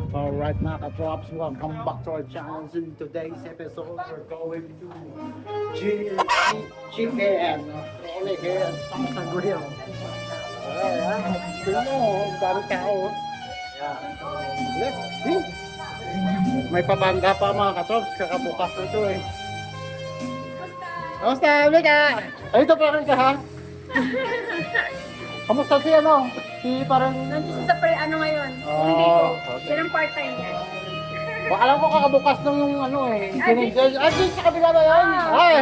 Alright mga ka-drops, welcome back to our channel. In today's episode, we're going to chicken. Only here at Samsa Grill. Alright, tingnan mo, dami tao. Yeah. Let's see. May pabanda pa mga ka-drops, kakabukas na ito eh. Kamusta, Mika? Ay, ito pa rin ka ha? Kamusta si ano? Si parang... Nandito sa ano ngayon? Oh, Hindi ko. okay. Yan ang part-time niya. Alam ko kakabukas nung yung ano eh. Dito sa kabila ba yan? Ay!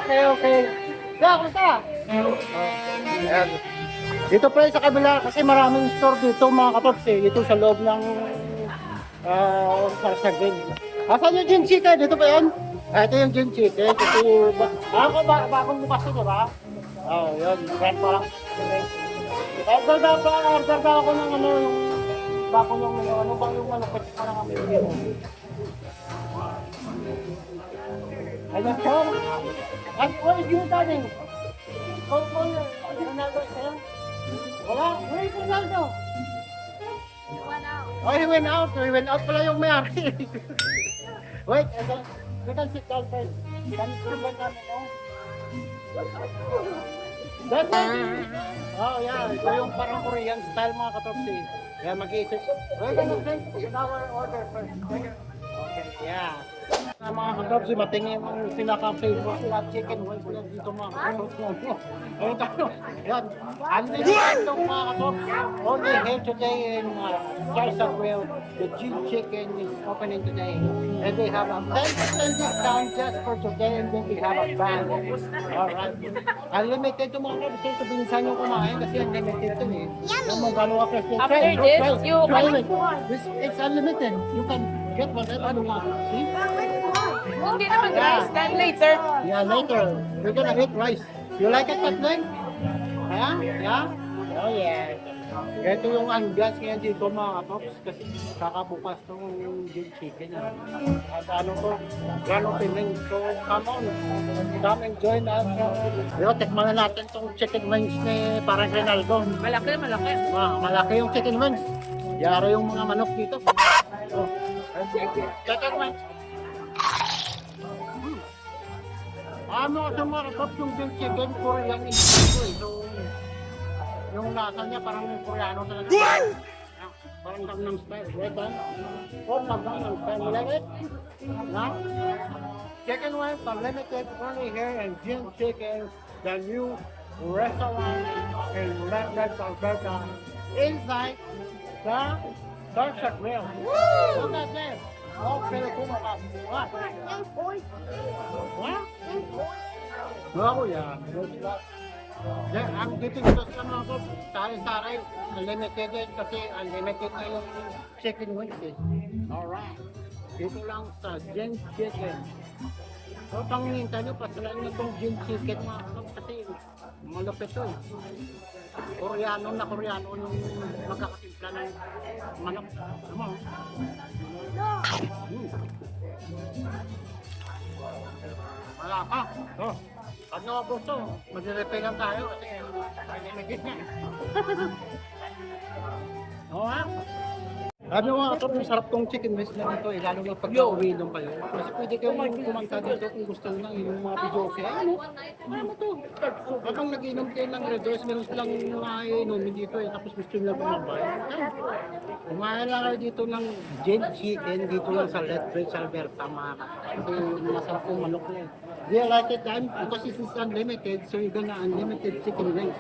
Okay. Yeah, kumusta? Ayan. Dito pre sa kabila kasi maraming store dito mga kapops eh. Dito sa loob ng Sarsagin. Asan yung gin chicken? Dito ba yan? Ito yung gin chicken. Ito yung... Bagong bukas ito ba? Oh, yun. Brand pa lang. Order daw ako ng ano yung bako yung ano bang yung ano pwede pa lang kami bigyan. Ayan siya. At what is your daddy? Ronaldo siya? Wala? Where is Ronaldo? Oh, he went out. He went out pala yung may-ari. Wait, we can sit down first. Can you prevent kami, no? That's it. Oh yeah, ito yung parang Korean style mga katropsi. Kaya mag-iisip. We're gonna take our order first. Okay, yeah. Mga katropsi, matingin yung pinaka-favorite sila chicken wings nila dito mga katropsi. Ayun tayo. Yan. Unlimited itong mga katropsi. Only here today in Sarsa Grill. The June chicken is opening today. And they have a 10% discount just for today. And then we have a band. Alright. Unlimited itong mga katropsi. Sabihin sa inyo kumain kasi unlimited ito eh. Yung mga gano'n ka kasi. After this, you can... It's unlimited. You can get whatever you want. See? Hindi naman guys, then later. Yeah, later. We're gonna eat rice. You like it, Kathleen? Huh? Yeah? Oh, yeah. Ito yung ambiance ngayon dito mga katops kasi kakabukas itong gin chicken. At ano to, gano'ng piling. So, come on. Come and join us. Tikman na natin itong chicken wings ni parang Ronaldo. Malaki. Malaki yung chicken wings. Yara yung mga manok dito. Oh. Chicken wings. Ano sa mga katops yung gin chicken, Korean ito eh. So, yung lasa niya parang yung Koreano talaga. Parang Gangnam Style. Right on? Oh, Gangnam Style. You like it? No? Chicken wings unlimited only here in Gin Chicken, the new restaurant in Redlands, Alberta, inside the Sarsa Grill. Look at this. Oh, pero kumakas. What? What? Oh, yeah. Yeah, ang dito sa mga ko, sari-sari, unlimited din kasi unlimited na yung chicken wings eh. Alright. Dito lang sa Gin Chicken. So, panginta nyo, pasalain nyo itong Gin Chicken mga kapag kasi malupit to eh. Koreano yung magkakatimpla ng manok. Ano? Wala pa. Oh. Pag nakagusto, mag-refill lang tayo kasi limited na. Oo ha? Sabi mo nga, masarap tong chicken wings na dito eh, lalo na pag nauwi doon kayo. Kasi pwede kayong kumanta dito kung gusto nyo lang yung mga video kaya ano to? Habang nag-inom kayo ng Red Horse, meron silang mga inumin dito eh, tapos gusto nyo lang bumabay. Kumain lang kayo dito ng Gin Chicken, dito lang sa Lethbridge, Alberta mga kasi masarap yung manok na eh. Do you like it then? Because this is unlimited, so you're gonna unlimited chicken wings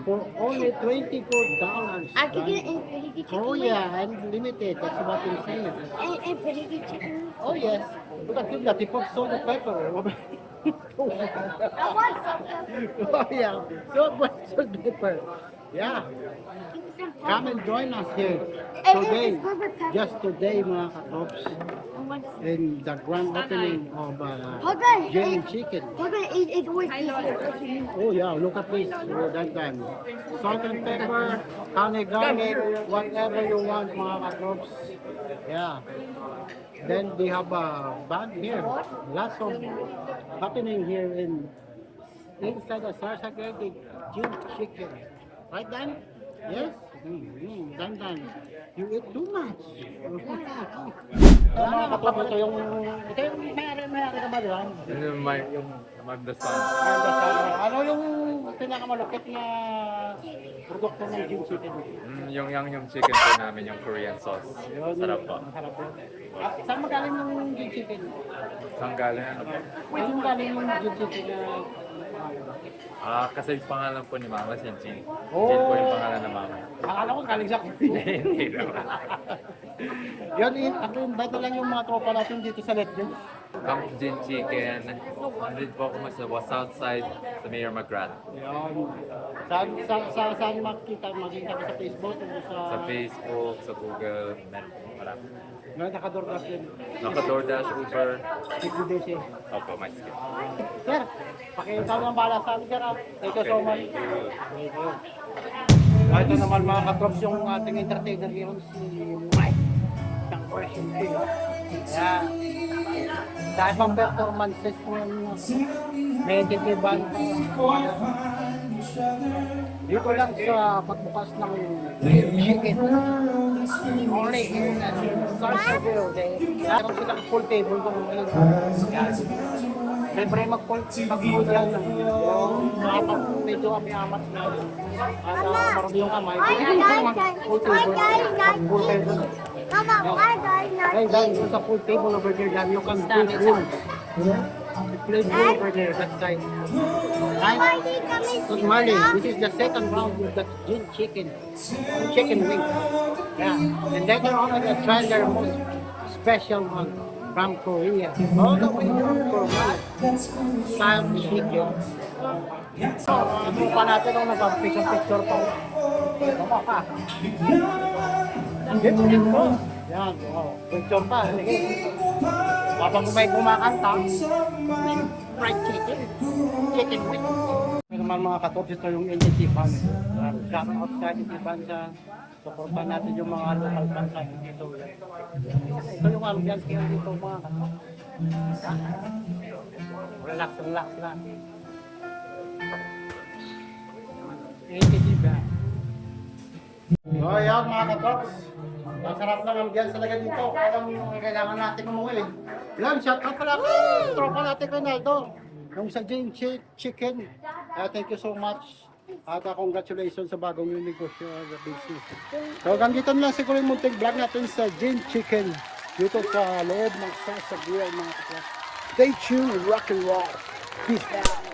for only $24. I could get a pretty good chicken. Oh yeah, unlimited. That's what I'm saying. And pretty good chicken. Oh yes. Look at that. They put salt and pepper. I want some pepper. Oh yeah. So much salt and pepper. Yeah. Come and join us here today. Just today, mga katops. In the grand opening of Gin Chicken. It's always easier. Oh yeah, look at this. Oh, that time. Salt and pepper, honey garlic, whatever you want, mga katops. Yeah. Then they have a band here. Lots of happening here inside the Sarsa Grill, the Gin Chicken. Right then? Yes? Dandan. You eat too much. Mga katrop, ito yung may-ari ka ba doon? Yung magdasal. Ano yung pinakamalupit na produkto ng Jin Chicken? Yung Yangnyeom chicken po namin, yung Korean sauce. Sarap po. Sarap po. Saan magaling ng Jin Chicken? Saan galing ano po? Saan magaling ng Jin Chicken na Kasi pangalan po ni Mama si Jin. Oh. Jin po yung pangalan ng Mama. akala ko galing sa Hindi naman. Yun, invite na lang yung mga tropa natin dito sa Let's Come to Jin Chicken. Nandito po ako sa Southside sa Mayor Magrat. Yun. Saan makita ka sa Facebook o Sa Facebook, sa Google, meron po marami. Ngayon, naka-DoorDash din. Naka-DoorDash, Uber. DoorDash eh. Opo, my skin. Sir, pakita ng bala sa amin, sir. Thank you so much. Thank you. Ito naman mga katrops yung ating entertainer ngayon, si Mike. Isang version 2. Ayan. Dahil pang performances mo may intindihan. Dito lang sa pagbukas ng chicken. Only in Sarsville. Meron silang full table kung ano. Siyempre mag-full yan. Yung medyo kami-amat na marami yung kamay. Full table. Full table. Mama, why guys Hey, dahil sa full table over there, dahil you can play pool. Play pool over there, that side. Right? So, Marley, this is the second round of the Jin chicken wing. Yeah. And later on, I try their most special one from Korea. All the way from Korea. Style chicken. So, ito pa natin kung nag-picture pa. Yan, oh, picture pa. Sige. Habang may kumakanta, fried chicken. Chicken wing. Ito naman mga katop, ito yung NGT Band. Shout out sa NGT Band sa supportan natin yung mga local bands natin dito. Ito yung ambience ngayon dito mga katop. Relax lang. NGT Band. Oh, yan mga katoks. Ang sarap ng ambience talaga dito. Parang kailangan natin umuwi. Yan, shout out pala kay tropa natin Ronaldo. Yung sa Jin Chicken. Thank you so much. At congratulations sa bagong yung negosyo sa business. So hanggang dito na lang siguro yung munting vlog natin sa Jin Chicken. Dito sa loob ng Sarsville mga katoks. Stay tuned, rock and roll. Peace out.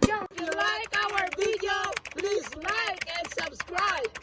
If you like our video, please like and subscribe.